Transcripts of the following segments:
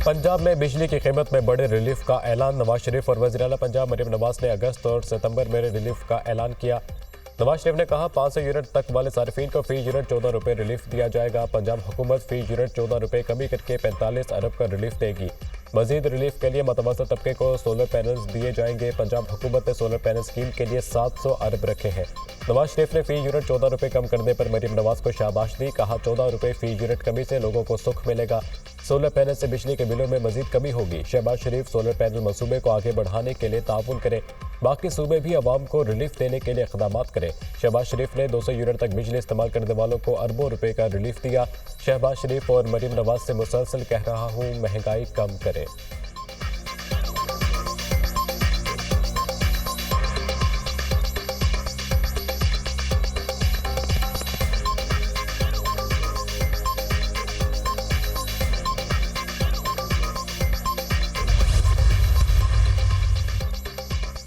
पंजाब में बिजली की कीमत में बड़े रिलीफ का ऐलान। नवाज शरीफ और वज़ीर आला पंजाब मरीम नवाज ने अगस्त और सितंबर में रिलीफ का ऐलान किया। नवाज शरीफ ने कहा 500 यूनिट तक वाले सार्फिन को फी यूनिट 14 रुपये रिलीफ दिया जाएगा। पंजाब हुकूमत फी यूनिट 14 रुपये कमी करके 45 अरब का रिलीफ देगी। मजीद रिलीफ के लिए मतवसत तबके को सोलर पैनल्स दिए जाएंगे। पंजाब हुकूमत ने सोलर पैनल स्कीम के लिए 700 अरब रखे हैं। नवाज शरीफ ने फी यूनिट 14 रुपये कम करने पर मरीम नवाज को शाबाश दी। कहा 14 रुपये फी यूनिट कमी से लोगों को सुख मिलेगा। सोलर पैनल से बिजली के बिलों में मजीद कमी होगी। शहबाज शरीफ सोलर पैनल मंसूबे को आगे बढ़ाने के लिए ताउन करें। बाकी सूबे भी अवाम को रिलीफ देने के लिए इक़दाम करें। शहबाज शरीफ ने 200 यूनिट तक बिजली इस्तेमाल करने वालों को अरबों रुपए का रिलीफ दिया। शहबाज शरीफ और मरीम नवाज से मुसलसल कह रहा हूँ महंगाई कम करें।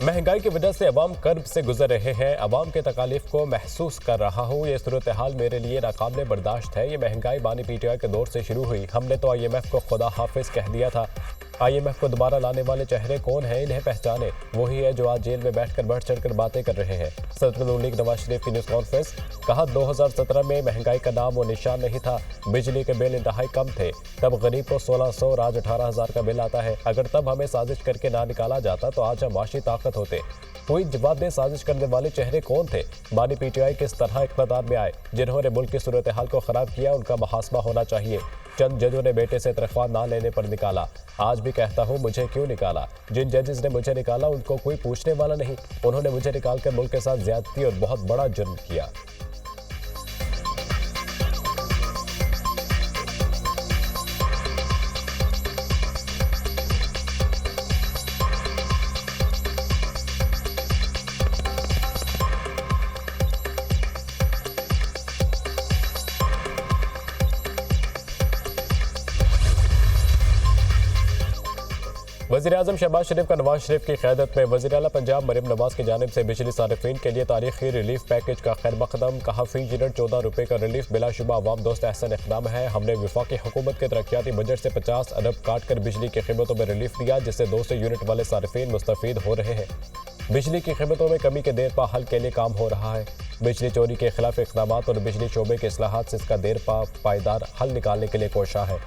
महंगाई की वजह से अवाम कर्ब से गुजर रहे हैं। अवाम के तकालीफ को महसूस कर रहा हूँ। ये सूरत हाल मेरे लिए नाकाबिले बर्दाश्त है। ये महंगाई बानी पीटीआई के दौर से शुरू हुई। हमने तो IMF को खुदा हाफिज कह दिया था। IMF को दोबारा लाने वाले चेहरे कौन हैं, इन्हें पहचाने। वही है जो आज जेल में बैठकर बढ़ चढ़कर बातें कर रहे हैं। सदर नून लीग नवाज शरीफ की न्यूज़ कॉन्फ्रेंस। कहा 2017 में महंगाई का नाम व निशान नहीं था। बिजली के बिल इंतहाई कम थे। तब गरीब को 1600 और आज 18,000 का बिल आता है। अगर तब हमें साजिश करके ना निकाला जाता तो आज हम माशी ताकत होते। कोई जवाब दे, साजिश करने वाले चेहरे कौन थे? बानी पीटीआई किस तरह इक़्तिदार में आए? जिन्होंने मुल्क की सूरत हाल को ख़राब किया उनका मुहासबा होना चाहिए। चंद जजों ने बेटे से तनख्वाह ना लेने पर निकाला। आज भी कहता हूँ मुझे क्यों निकाला? जिन जजेस ने मुझे निकाला उनको कोई पूछने वाला नहीं। उन्होंने मुझे निकालकर मुल्क के साथ ज्यादती और बहुत बड़ा जुर्म किया। वज़ीर-ए-आज़म शहबाज शरीफ का नवाज शरीफ की क़यादत में वज़ीर आला पंजाब मरीम नवाज की जानिब से बिजली सारिफिन के लिए तारीखी रिलीफ पैकेज का खैर मकदम। कहा फी यूनिट 14 रुपये का रिलीफ बिलाशुबा अवाम दोस्त एहसन इक़दाम है। हमने वफाकी हुकूमत के तरक्याती बजट से 50 अरब काट कर बिजली की कीमतों में रिलीफ दिया, जिससे 200 यूनिट वाले सारिफिन मुस्तफ़ीद हो रहे हैं। बिजली की कीमतों में कमी के देर पा हल के लिए काम हो रहा है। बिजली चोरी के खिलाफ इक़दाम और बिजली शोबे के इस्लाहात से इसका देर पा पायदार हल निकालने के लिए कोशा है।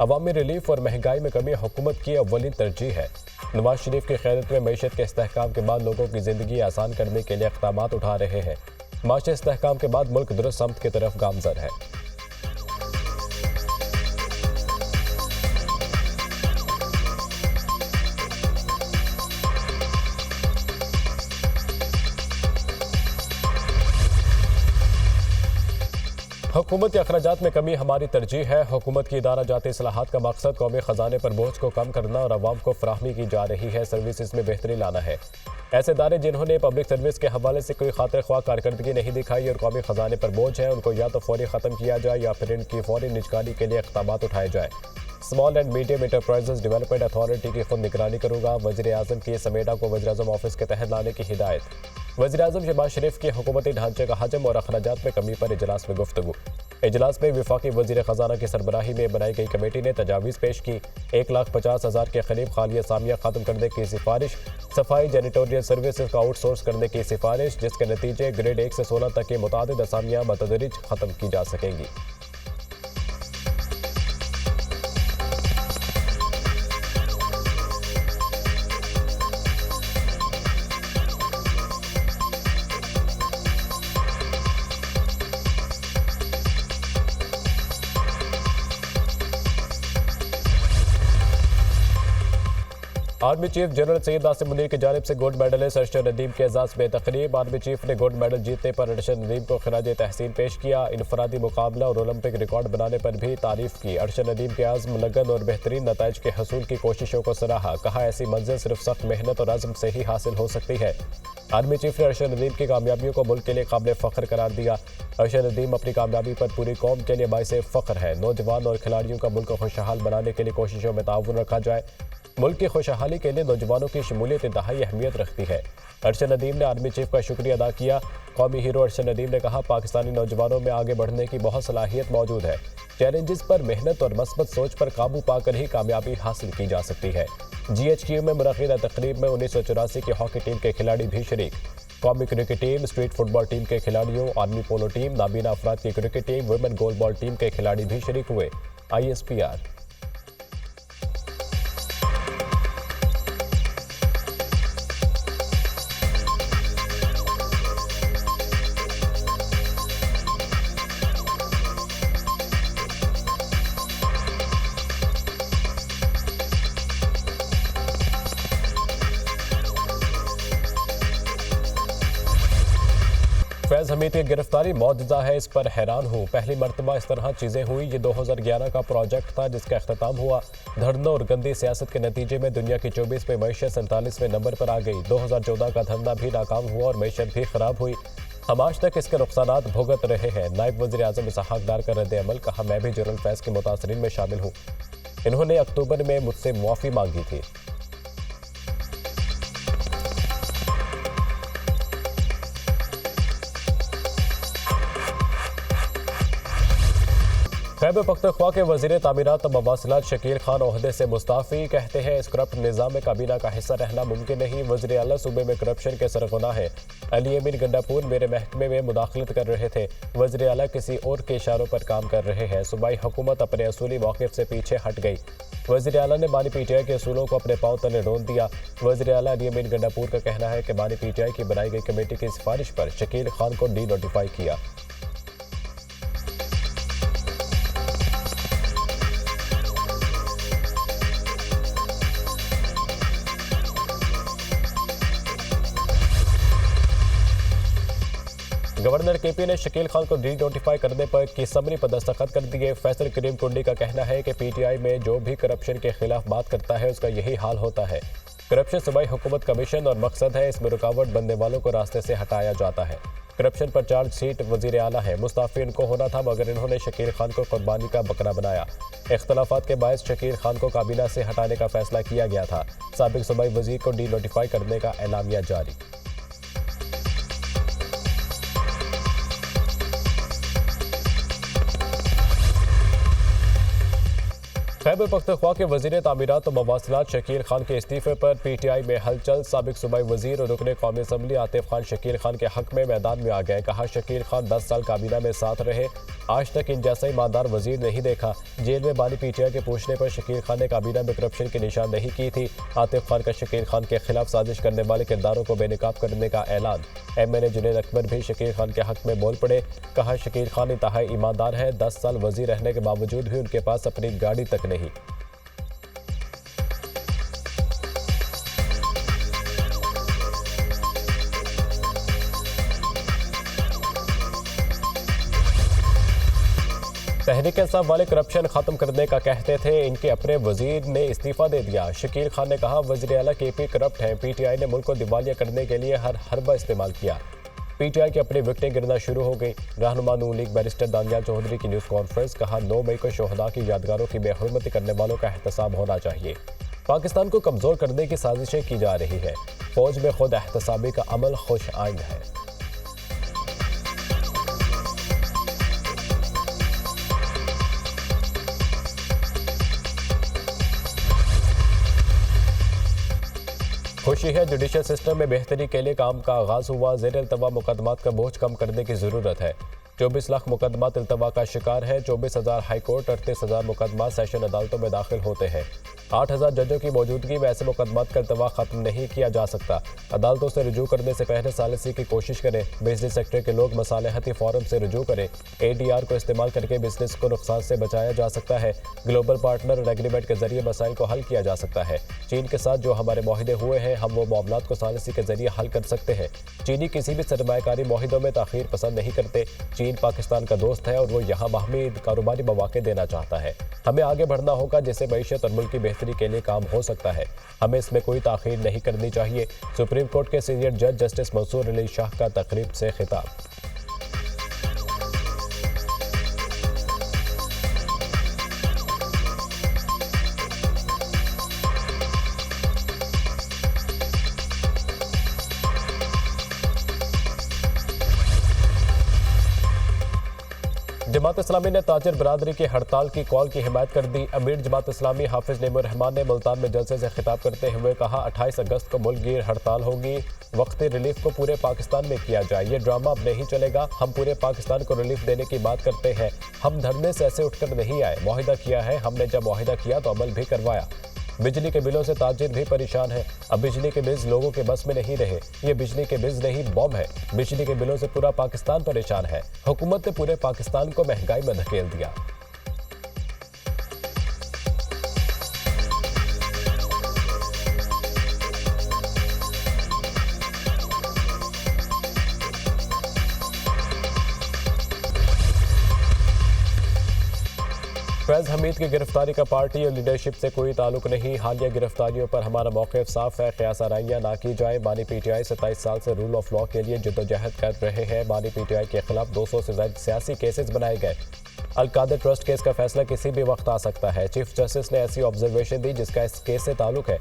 अवामी रिलीफ और महंगाई में कमी हुकूमत की अव्वलीन तरजीह है। नवाज शरीफ की क़यादत में मईशत के इस्तेहकाम के बाद लोगों की ज़िंदगी आसान करने के लिए इक़दाम उठा रहे हैं। माशी इस्तेहकाम के बाद मुल्क दुरुस्त समत की तरफ गामज़र है। हुकूमती अखराजात में कमी हमारी तरजीह है। हुकूमत की इदारा जाती इस्लाहात का मकसद कौमी ख़जाने पर बोझ को कम करना और अवाम को फराहमी की जा रही है सर्विसेज में बेहतरी लाना है। ऐसे इदारे जिन्होंने पब्लिक सर्विस के हवाले से कोई खातिर ख्वाह कारकर्दगी नहीं दिखाई और कौमी ख़जाने पर बोझ है, उनको या तो फौरी ख़त्म किया जाए या फिर इनकी फौरी निजकारी के लिए इक़दाम उठाए जाए। Small and medium enterprises development authority की खुद निगरानी करूँगा। वज़ीर-ए-आज़म की समेडा को वज़ीर-ए-आज़म ऑफिस के तहत लाने की हिदायत। वज़ीर-ए-आज़म शहबाज शरीफ की हुकूमती ढांचे का हजम और अखराजात में कमी पर इजलास में गुफ्तगू। इजलास में वफाकी वज़ीर ख़जाना की सरबराही में बनाई गई कमेटी ने तजावीज़ पेश की। 1,50,000 के करीब खाली असामियाँ ख़त्म करने की सिफारिश। सफाई जैनिटोरियल सर्विसेज का आउटसोर्स करने की सिफारिश, जिसके नतीजे ग्रेड 1 से 16 तक की मुतादिद असामियाँ मतदरिज ख़त्म की जा सकेंगी। Army chief general Syed Asim Munir की जानिब से गोल्ड मेडलिस्ट अर्शद नदीम के एजाज़ में तकरीब। आर्मी चीफ ने गोल्ड मेडल जीतने पर अर्शद नदीम को खराज तहसीन पेश किया। इनफरादी मुकाबला और ओलंपिक रिकॉर्ड बनाने पर भी तारीफ की। अर्शद नदीम के आज़म, लगन और बेहतरीन नताइज के हसूल की कोशिशों को सराहा। कहा ऐसी मंजिल सिर्फ सख्त मेहनत और आज़म से ही हासिल हो सकती है। आर्मी चीफ ने अर्शद नदीम की कामयाबियों को मुल्क के लिए काबिल फ़ख्र करार दिया। अर्शद नदीम अपनी कामयाबी पर पूरी कौम के लिए बाइसे फ़ख्र है। नौजवान और खिलाड़ियों का मुल्क को खुशहाल बनाने के लिए कोशिशों में ताउन रखा जाए। मुल्क की खुशहाली के लिए नौजवानों की शमूलियत इंतहाई अहमियत रखती है। अरशद नदीम ने आर्मी चीफ का शुक्रिया अदा किया। कौमी हीरो अरशद नदीम ने कहा, पाकिस्तानी नौजवानों में आगे बढ़ने की बहुत सलाहियत मौजूद है। चैलेंजेस पर मेहनत और मस्बत सोच पर काबू पाकर ही कामयाबी हासिल की जा सकती है। GHQ में मुनक़िदा तकरीब में 1984 की हॉकी टीम के खिलाड़ी भी शरीक। कौमी cricket team, street football team के खिलाड़ियों, आर्मी पोलो टीम, नाबीना अफराद की cricket team, women goalball team के खिलाड़ी भी शरीक हुए। ISPR। फैज़ हमीद की गिरफ्तारी मौजज़ा है, इस पर हैरान हूँ। पहली मरतबा इस तरह चीज़ें हुई। ये 2011 का प्रोजेक्ट था जिसका अख्ताम हुआ। धरनों और गंदी सियासत के नतीजे में दुनिया की 24वीं मईशत 47वें नंबर पर आ गई। 2014 का धरना भी नाकाम हुआ और मईशत भी खराब हुई। हम आज तक इसके नुकसानात भुगत रहे हैं। नायब वज़ीर आज़म इसहाक डार का रद्द अमल। कहा, मैं भी जनरल फैज़ के मुतासरीन में शामिल हूँ। इन्होंने अक्टूबर में मुझसे मुआफ़ी मांगी थी। खैबर पख्तूनख्वा के वज़ीर तामीरात और मवासिलात शकील खान ओहदे से मुस्ताफ़ी। कहते हैं, इस करप्ट निज़ाम में काबीना का हिस्सा रहना मुमकिन नहीं। वज़ीर आला सूबे में करप्शन के सरगना है। अली अमीन गंडापुर मेरे महकमे में मुदाखलत कर रहे थे। वज़ीर आला किसी और के इशारों पर काम कर रहे हैं। सूबाई हुकूमत अपने असूली मौक़िफ़ से पीछे हट गई। वज़ीर आला ने बानी PTI के असूलों को अपने पाँव तले रोन दिया। वज़ीर आला अली अमीन गंडापुर का कहना है कि बानी PTI की बनाई गई कमेटी की सिफारिश पर शकील खान को डी-नोटिफाई किया। गवर्नर KP ने शकील खान को डी-नोटिफाई करने पर की समरी पर दस्तखत कर दिए। फैसल करीम कुंडी का कहना है कि PTI में जो भी करप्शन के खिलाफ बात करता है उसका यही हाल होता है। करप्शन सूबाई हुकूमत का मिशन और मकसद है, इसमें रुकावट बनने वालों को रास्ते से हटाया जाता है। करप्शन पर चार्ज शीट वज़ीर आला है। मुस्ताफ़ी इनको होना था मगर इन्होंने शकील खान को कुर्बानी का बकरा बनाया। इख्तलाफात के बायस शकील खान को काबीना से हटाने का फैसला किया गया था। साबिक सूबाई वज़ीर को डी-नोटिफाई करने का एलामिया जारी। खैबर पख्तूनख्वा के वज़ीर तामीरात और मवासिलात शकील खान के इस्तीफे पर PTI में हलचल। साबिक सूबाई वज़ीर और रुकने कौमी असम्बली आतिफ खान शकील खान के हक में मैदान में आ गए। कहा, शकील खान 10 साल काबीना में साथ रहे, आज तक इन जैसा ईमानदार वज़ीर नहीं देखा। जेल में बानी PTI के पूछने पर शकील खान ने काबीना में करप्शन की निशानदेही की थी। आतिफ खान का शकील खान के खिलाफ साजिश करने वाले किरदारों को बेनकाब करने का ऐलान। MNA जुनैद अकबर भी शकील खान के हक में बोल पड़े। कहा, शकील खान इंतहाई ईमानदार है। 10 साल वज़ीर रहने के बावजूद भी उनके पास अपनी गाड़ी तक नहीं। तहरीक इंसाफ वाले करप्शन खत्म करने का कहते थे, इनके अपने वजीर ने इस्तीफा दे दिया। शकील खान ने कहा, वज़ीर आला KP करप्ट हैं। PTI ने मुल्क को दिवालिया करने के लिए हर हरबा इस्तेमाल किया। PTI की अपनी विकटें गिरना शुरू हो गई। रहनुमा नून लीग बैरिस्टर दानियाल चौधरी की न्यूज़ कॉन्फ्रेंस। कहा, 9 मई को शोहदा की यादगारों की बेहुरमती करने वालों का एहतसाब होना चाहिए। पाकिस्तान को कमज़ोर करने की साजिशें की जा रही है। फौज में खुद एहतसाबी का अमल खुश आइंद है। खुशी है, जुडिशल सिस्टम में बेहतरी के लिए काम का आगाज हुआ। ज़ेर इल्तवा मुकदमात का बोझ कम करने की ज़रूरत है। 24 लाख मुकदमात इल्तवा का शिकार है। 24,000 हाई कोर्ट, 38,000 मुकदमात सेशन अदालतों में दाखिल होते हैं। 8,000 जजों की मौजूदगी में ऐसे मुकदमात का इल्तवा खत्म नहीं किया जा सकता। अदालतों से रुजू करने से पहले सालिसी की कोशिश करें। बिजली सेक्टर के लोग मसालहती फोरम से रुजू करें। ADR को इस्तेमाल करके बिजनेस को नुकसान से बचाया जा सकता है। ग्लोबल पार्टनर और एग्रीमेंट के जरिए मसाइल को हल किया जा सकता है। चीन के साथ जो हमारे माहिदे हुए हैं, हम वो मामलात को सालिसी के जरिए हल कर सकते हैं। चीनी किसी भी सरमायाकारी माहिदों में ताखीर पसंद नहीं करते। चीन पाकिस्तान का दोस्त है और वो यहाँ बाहमी कारोबारी मौके देना चाहता है। हमें आगे बढ़ना होगा जिससे मईशत और मुल्क की बेहतरी के लिए काम हो सकता है। हमें इसमें कोई ताखीर नहीं करनी चाहिए। सुप्रीम कोर्ट के सीनियर जज जस्टिस मंसूर अली शाह का तकरीब से खिताब। जमात इस्लामी ने ताजिर बरादरी की हड़ताल की कॉल की हिमायत कर दी। अमीर जमात इस्लामी हाफिज नेमुर रहमान ने मुल्तान में जलसे से खिताब करते हुए कहा, 28 अगस्त को मुल्क गिर हड़ताल होगी। वक्ती रिलीफ को पूरे पाकिस्तान में किया जाए, ये ड्रामा अब नहीं चलेगा। हम पूरे पाकिस्तान को रिलीफ देने की बात करते हैं। हम धरने से ऐसे उठकर नहीं आए, मुआहिदा किया है। हमने जब मुआहिदा किया तो अमल भी करवाया। बिजली के बिलों से ताजिर भी परेशान है। अब बिजली के बिल्स लोगों के बस में नहीं रहे। ये बिजली के बिल्स नहीं, बॉम्ब है। बिजली के बिलों से पूरा पाकिस्तान परेशान है। हुकूमत ने पूरे पाकिस्तान को महंगाई में धकेल दिया। फैज हमीद की गिरफ्तारी का पार्टी और लीडरशिप से कोई ताल्लुक नहीं। हालिया गिरफ्तारियों पर हमारा मौक़िफ़ साफ है। क़यास आराइयाँ ना की जाए। बानी पीटीआई 27 साल से रूल ऑफ लॉ के लिए जद्दोजहद कर रहे हैं। बानी पीटीआई के खिलाफ 200 से ज़ायद सियासी केसेस बनाए गए। अल-कादिर ट्रस्ट केस का फैसला किसी भी वक्त आ सकता है। चीफ जस्टिस ने ऐसी ऑब्जर्वेशन दी जिसका इस केस से ताल्लुक है।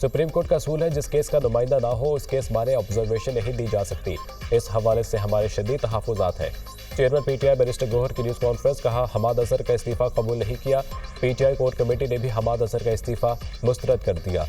सुप्रीम कोर्ट का असूल है, जिस केस का नुमाइंदा ना हो उस केस बारे ऑब्जर्वेशन नहीं दी जा सकती। इस हवाले से हमारे शदीद तहफ़्फ़ुज़ात हैं। चेयरमैन पीटीआई बैरिस्टर गौहर की न्यूज़ कॉन्फ्रेंस, कहा हमाद अजहर का इस्तीफ़ा कबूल नहीं किया। पीटीआई कोर कमेटी ने भी हमाद अजहर का इस्तीफ़ा मुस्तरद कर दिया।